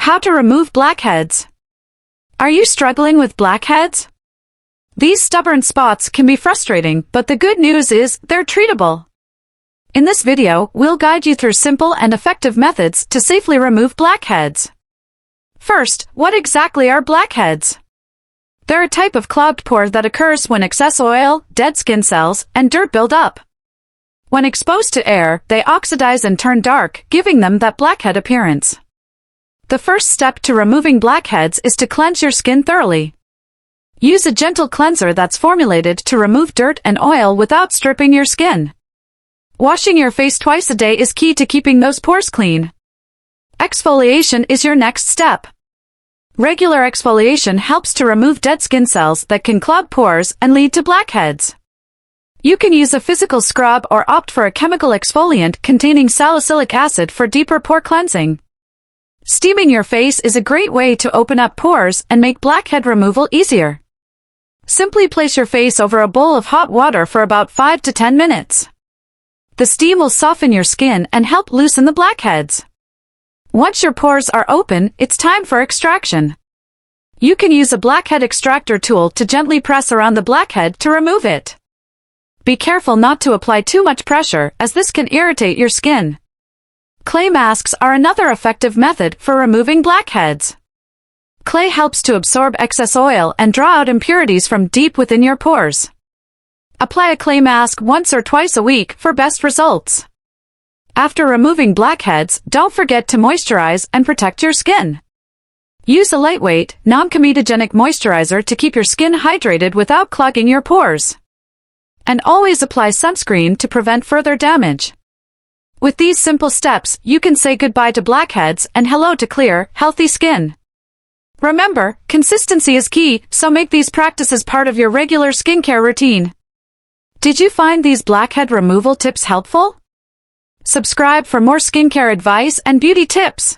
How to remove blackheads. Are you struggling with blackheads? These stubborn spots can be frustrating, but the good news is they're treatable. In this video, we'll guide you through simple and effective methods to safely remove blackheads. First, what exactly are blackheads? They're a type of clogged pore that occurs when excess oil, dead skin cells, and dirt build up. When exposed to air, they oxidize and turn dark, giving them that blackhead appearance. The first step to removing blackheads is to cleanse your skin thoroughly. Use a gentle cleanser that's formulated to remove dirt and oil without stripping your skin. Washing your face twice a day is key to keeping those pores clean. Exfoliation is your next step. Regular exfoliation helps to remove dead skin cells that can clog pores and lead to blackheads. You can use a physical scrub or opt for a chemical exfoliant containing salicylic acid for deeper pore cleansing. Steaming your face is a great way to open up pores and make blackhead removal easier. Simply place your face over a bowl of hot water for about 5 to 10 minutes. The steam will soften your skin and help loosen the blackheads. Once your pores are open, it's time for extraction. You can use a blackhead extractor tool to gently press around the blackhead to remove it. Be careful not to apply too much pressure, as this can irritate your skin. Clay masks are another effective method for removing blackheads. Clay helps to absorb excess oil and draw out impurities from deep within your pores. Apply a clay mask once or twice a week for best results. After removing blackheads, don't forget to moisturize and protect your skin. Use a lightweight, non-comedogenic moisturizer to keep your skin hydrated without clogging your pores. And always apply sunscreen to prevent further damage. With these simple steps, you can say goodbye to blackheads and hello to clear, healthy skin. Remember, consistency is key, so make these practices part of your regular skincare routine. Did you find these blackhead removal tips helpful? Subscribe for more skincare advice and beauty tips.